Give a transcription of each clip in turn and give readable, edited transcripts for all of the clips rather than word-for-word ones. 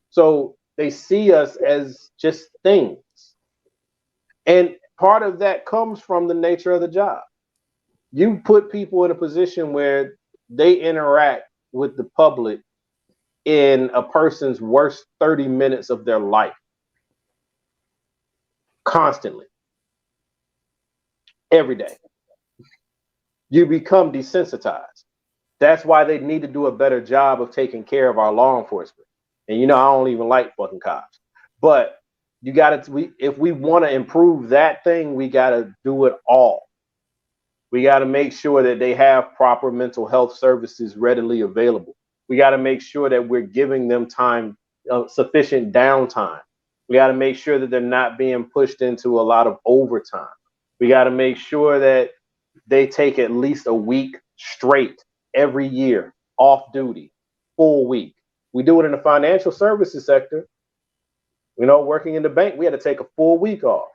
So they see us as just things. And part of that comes from the nature of the job. You put people in a position where they interact with the public in a person's worst 30 minutes of their life constantly, every day. You become desensitized. That's why they need to do a better job of taking care of our law enforcement. And I don't even like fucking cops. But you gotta if we want to improve that thing, we gotta do it all. We got to make sure that they have proper mental health services readily available. We got to make sure that we're giving them time, sufficient downtime. We got to make sure that they're not being pushed into a lot of overtime. We got to make sure that they take at least a week straight every year off duty, full week. We do it in the financial services sector. Working in the bank, we had to take a full week off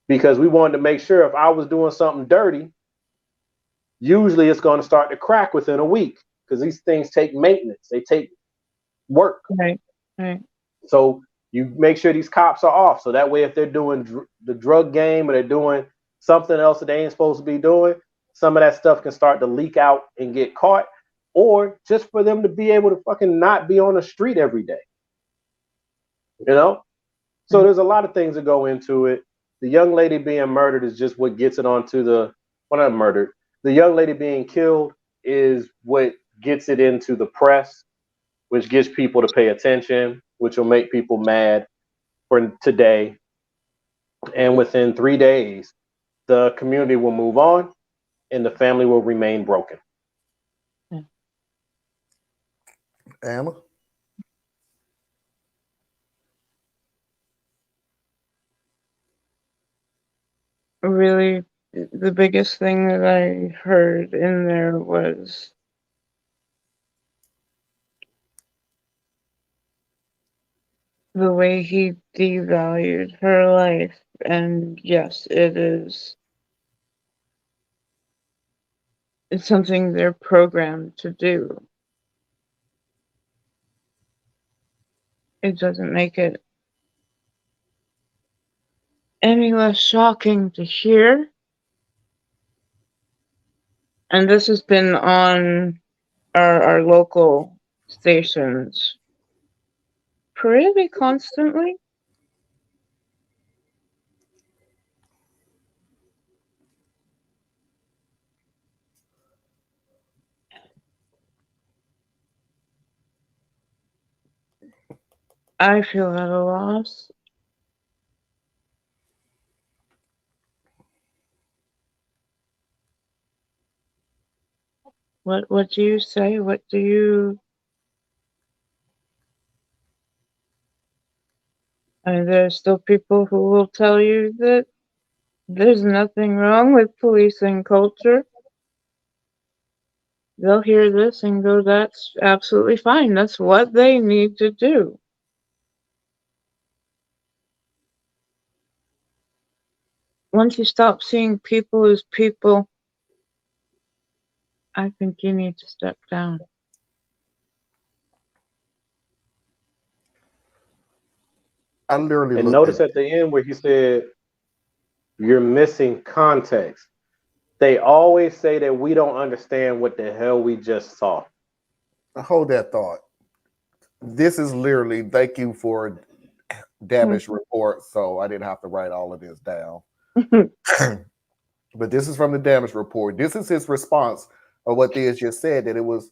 because we wanted to make sure if I was doing something dirty, usually it's going to start to crack within a week because these things take maintenance, they take work. Right, right. So you make sure these cops are off. So that way, if they're doing the drug game or they're doing something else that they ain't supposed to be doing, some of that stuff can start to leak out and get caught, or just for them to be able to fucking not be on the street every day. You know? So there's a lot of things that go into it. The young lady being murdered is just what gets it onto well, not murdered. The young lady being killed is what gets it into the press, which gets people to pay attention, which will make people mad for today. And within 3 days, the community will move on and the family will remain broken. Anna? Really, the biggest thing that I heard in there was the way he devalued her life. And yes, it's something they're programmed to do. It doesn't make it any less shocking to hear. And this has been on our local stations pretty constantly. I feel at a loss. What do you say? What do you? I mean, there are still people who will tell you that there's nothing wrong with policing culture. They'll hear this and go, "That's absolutely fine. That's what they need to do." Once you stop seeing people as people, I think you need to step down. I literally And looked notice at at the end where he said, you're missing context. They always say that we don't understand what the hell we just saw. hold that thought. This is literally thank you for damage report, so I didn't have to write all of this down. But this is from the damage report. This is his response of what Theus just said, that it was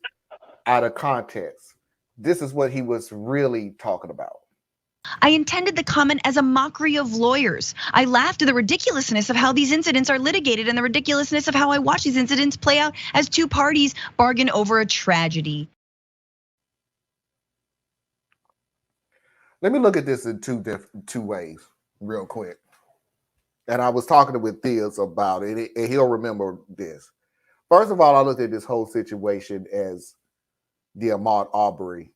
out of context. This is what he was really talking about. I intended the comment as a mockery of lawyers. I laughed at the ridiculousness of how these incidents are litigated and the ridiculousness of how I watch these incidents play out as two parties bargain over a tragedy. Let me look at this in two ways, real quick. And I was talking with Theus about it, and he'll remember this. First of all, I looked at this whole situation as the Ahmaud Arbery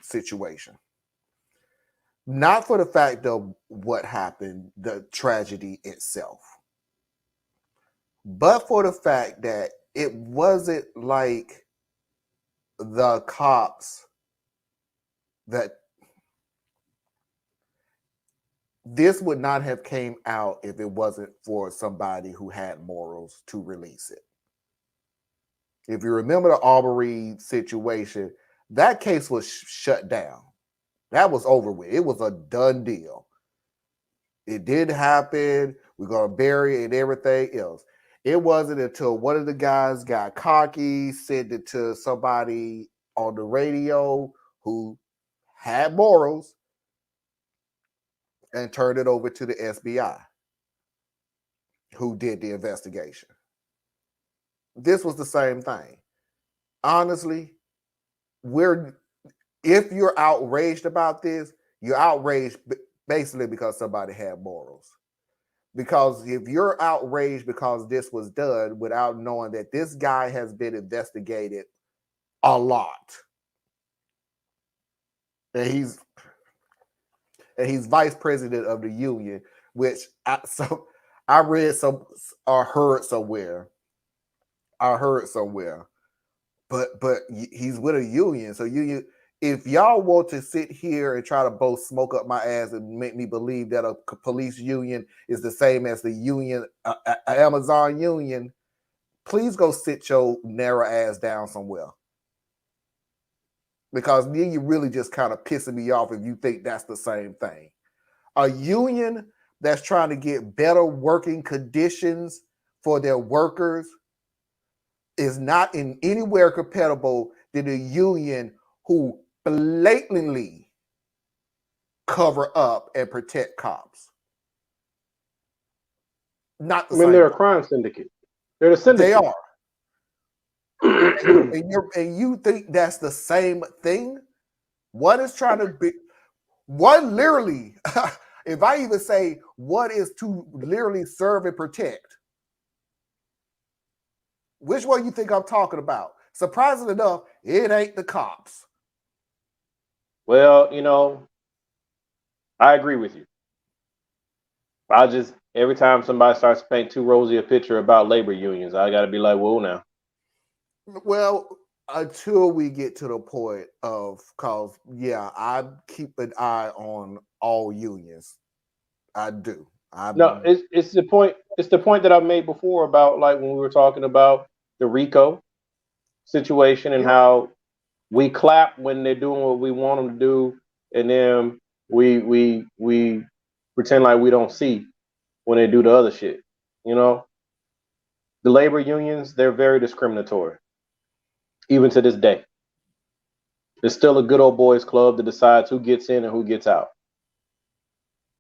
situation. Not for the fact of what happened, the tragedy itself, but for the fact that it wasn't like the cops that this would not have came out if it wasn't for somebody who had morals to release it. If you remember the Aubrey situation, that case was shut down. That was over with. It was a done deal. It did happen. We're going to bury it and everything else. It wasn't until one of the guys got cocky, sent it to somebody on the radio who had morals, and turned it over to the SBI, who did the investigation. This was the same thing. Honestly, if you're outraged about this, you're outraged basically because somebody had morals. Because if you're outraged because this was done without knowing that this guy has been investigated a lot, and he's vice president of the union, which I read some or heard somewhere. But he's with a union, so union. If y'all want to sit here and try to both smoke up my ass and make me believe that a police union is the same as the union, Amazon union, please go sit your narrow ass down somewhere. Because then you're really just kind of pissing me off if you think that's the same thing. A union that's trying to get better working conditions for their workers is not in anywhere comparable to the union who blatantly cover up and protect cops. Not the same. they're a crime syndicate. They're the syndicate. They are. and you think that's the same thing? One is trying to be, one literally, if I even say what is to literally serve and protect, which one you think I'm talking about? Surprisingly enough, it ain't the cops. Well, I agree with you. Every time somebody starts to paint too rosy a picture about labor unions, I got to be like, whoa now. Well, until we get to the point of, cause yeah, I keep an eye on all unions. I do. No, it's the point. It's the point that I've made before about like when we were talking about the RICO situation and how we clap when they're doing what we want them to do, and then we pretend like we don't see when they do the other shit. The labor unions, they're very discriminatory, even to this day. It's still a good old boys club that decides who gets in and who gets out.